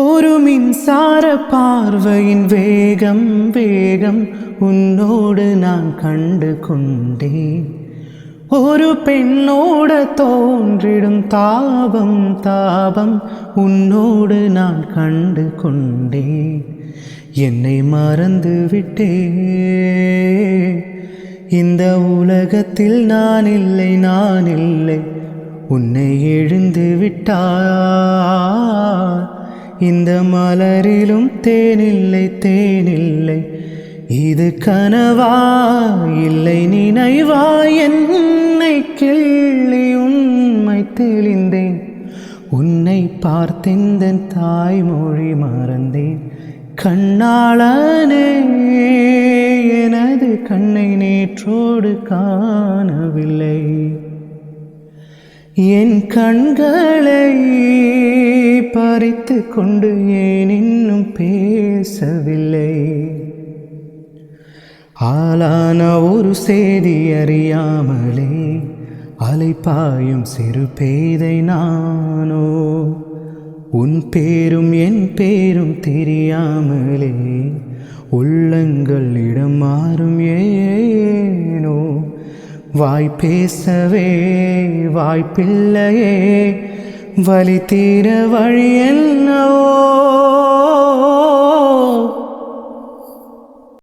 ஒரு மின்சார பார்வையின் வேகம் வேகம் உன்னோடு நான் கண்டு கொண்டேன். ஒரு பெண்ணோட தோன்றிடும் தாபம் தாபம் உன்னோடு நான் கண்டு கொண்டேன். என்னை மறந்து விட்டேன். இந்த உலகத்தில் நான் இல்லை நான் இல்லை, உன்னை எழுந்து விட்டார். இந்த மலரிலும் தேனில்லை தேனில்லை, இது கனவா இல்லை நினைவா? என்னை கிள்ளி உண்மை தெளிந்தேன். உன்னை பார்த்தெந்தன் தாய்மொழி மறந்தேன். கண்ணாளனே, எனது கண்ணை நேற்றோடு காணவில்லை. என் கண்களை பறித்து கொண்டு ஏன் இன்னும் பேசவில்லை? ஆளான ஒரு செய்தி அறியாமலே அலைப்பாயும் சிறு பேதை நானோ. உன் பேரும் என் பேரும் தெரியாமலே உள்ளங்கள் இடம் மாறும் ஏனோ. வாய் பேசவே வாய்ப்பில்லையே, வலி தீர வழி என்னவோ.